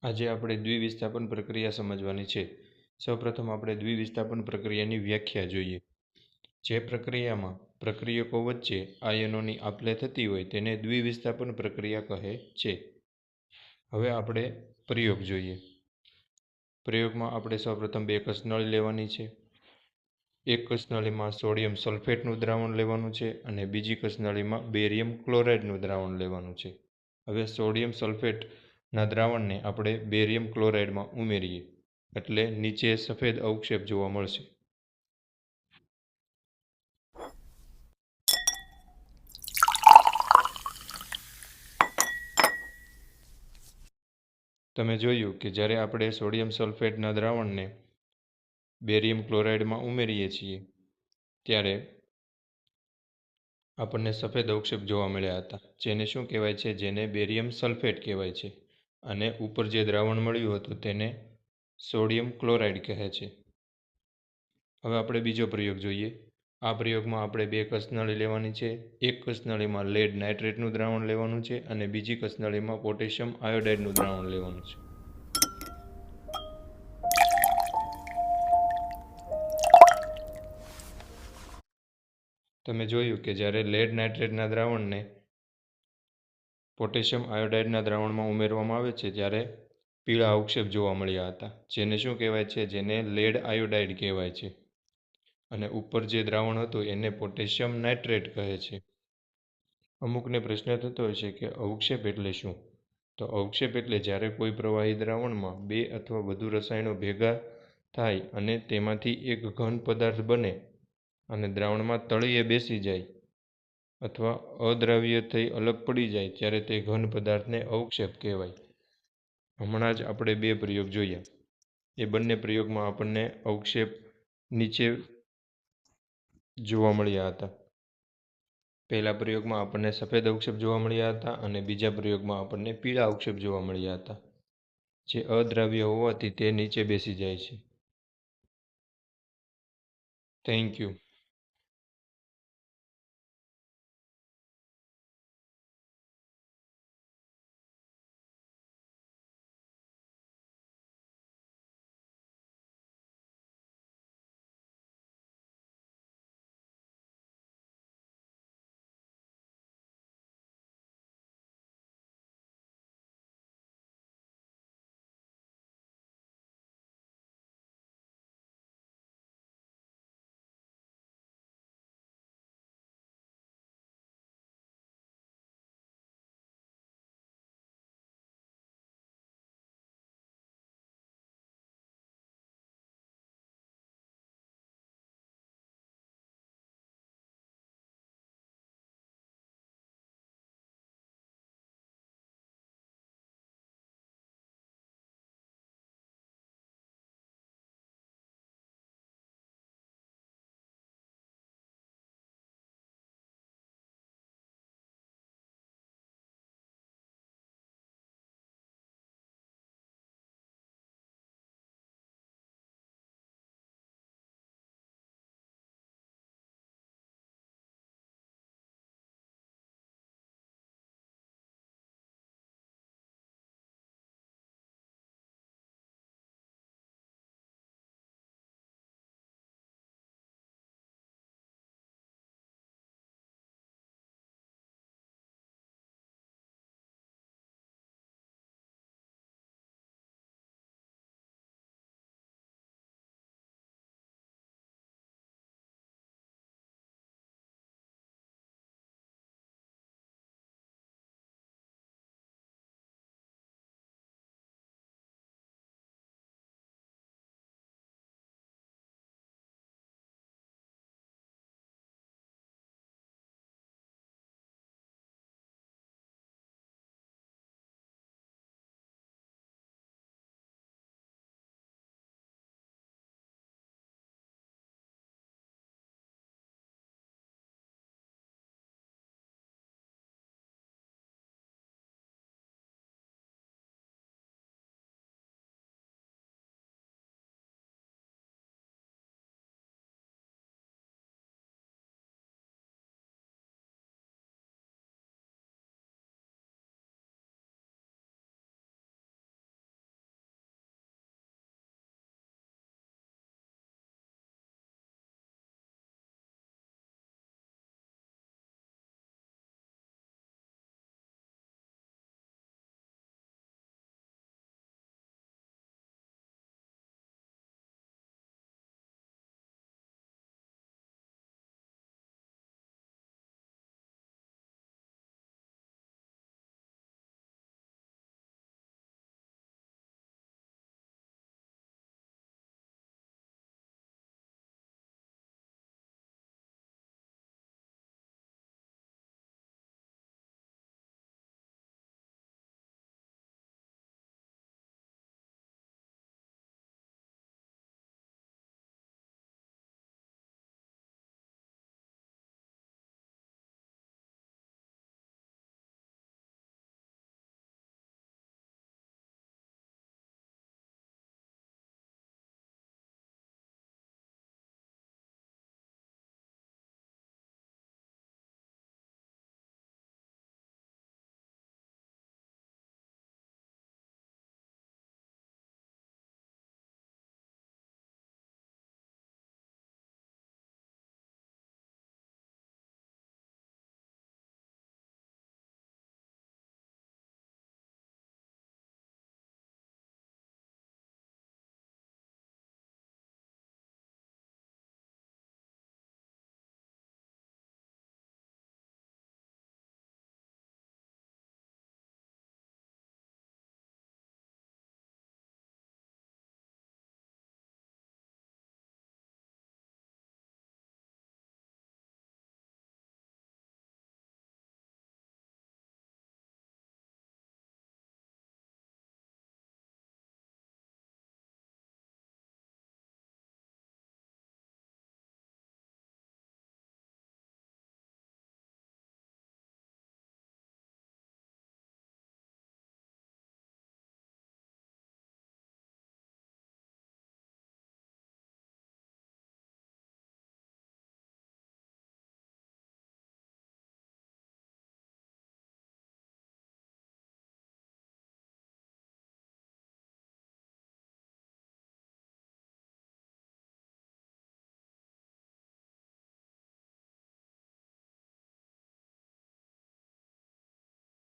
આજે આપણે દ્વિવિસ્થાપન પ્રક્રિયા સમજવાની છે। સૌપ્રથમ આપણે દ્વિવિસ્થાપન પ્રક્રિયાની વ્યાખ્યા જોઈએ। જે પ્રક્રિયામાં પ્રક્રિયકો વચ્ચે આયનોની આપ-લે થતી હોય તેને દ્વિવિસ્થાપન પ્રક્રિયા કહે છે। હવે આપણે પ્રયોગ જોઈએ। પ્રયોગમાં આપણે સૌપ્રથમ બે કસનળી લેવાની છે। એક કસનળીમાં સોડિયમ સલ્ફેટનું દ્રાવણ લેવાનું છે અને બીજી કસનળીમાં બેરિયમ ક્લોરાઇડનું દ્રાવણ લેવાનું છે। હવે સોડિયમ સલ્ફેટના દ્રાવણને આપણે બેરિયમ ક્લોરાઇડમાં ઉમેરીએ એટલે નીચે સફેદ અવક્ષેપ જોવા મળશે। તમે જોયું કે જ્યારે આપણે સોડિયમ સલ્ફેટના દ્રાવણને બેરિયમ ક્લોરાઇડમાં ઉમેરીએ છીએ ત્યારે આપણને સફેદ અવક્ષેપ જોવા મળ્યા હતા, જેને શું કહેવાય છે? જેને બેરિયમ સલ્ફેટ કહેવાય છે। અને ઉપર જે દ્રાવણ મળ્યું હતું તેને સોડિયમ ક્લોરાઇડ કહે છે। હવે આપણે બીજો પ્રયોગ જોઈએ। આ પ્રયોગમાં આપણે બે કસનળી લેવાની છે। એક કસનળીમાં લેડ નાઇટ્રેટનું દ્રાવણ લેવાનું છે અને બીજી કસનળીમાં પોટેશિયમ આયોડાઇડનું દ્રાવણ લેવાનું છે। તમે જોયું કે જ્યારે લેડ નાઇટ્રેટના દ્રાવણને પોટેશિયમ આયોડાઇડના દ્રાવણમાં ઉમેરવામાં આવે છે ત્યારે પીળા અવક્ષેપ જોવા મળ્યા હતા, જેને શું કહેવાય છે? જેને લેડ આયોડાઇડ કહેવાય છે। અને ઉપર જે દ્રાવણ હતું એને પોટેશિયમ નાઇટ્રેટ કહે છે। અમુકને પ્રશ્ન થતો હોય છે કે અવક્ષેપ એટલે શું? તો અવક્ષેપ એટલે જ્યારે કોઈ પ્રવાહી દ્રાવણમાં બે અથવા વધુ રસાયણો ભેગા થાય અને તેમાંથી એક ઘન પદાર્થ બને અને દ્રાવણમાં તળિયે બેસી જાય અથવા અદ્રાવ્ય થઈ અલગ પડી જાય ત્યારે તે ઘન પદાર્થને અવક્ષેપ કહેવાય। હમણાં જ આપણે બે પ્રયોગ જોયા। એ બંને પ્રયોગમાં આપણને અવક્ષેપ નીચે જોવા મળ્યા હતા। પહેલા પ્રયોગમાં આપણને સફેદ અવક્ષેપ જોવા મળ્યા હતા અને બીજા પ્રયોગમાં આપણને પીળા અવક્ષેપ જોવા મળ્યા હતા, જે અદ્રાવ્ય હોવાથી તે નીચે બેસી જાય છે। Thank you.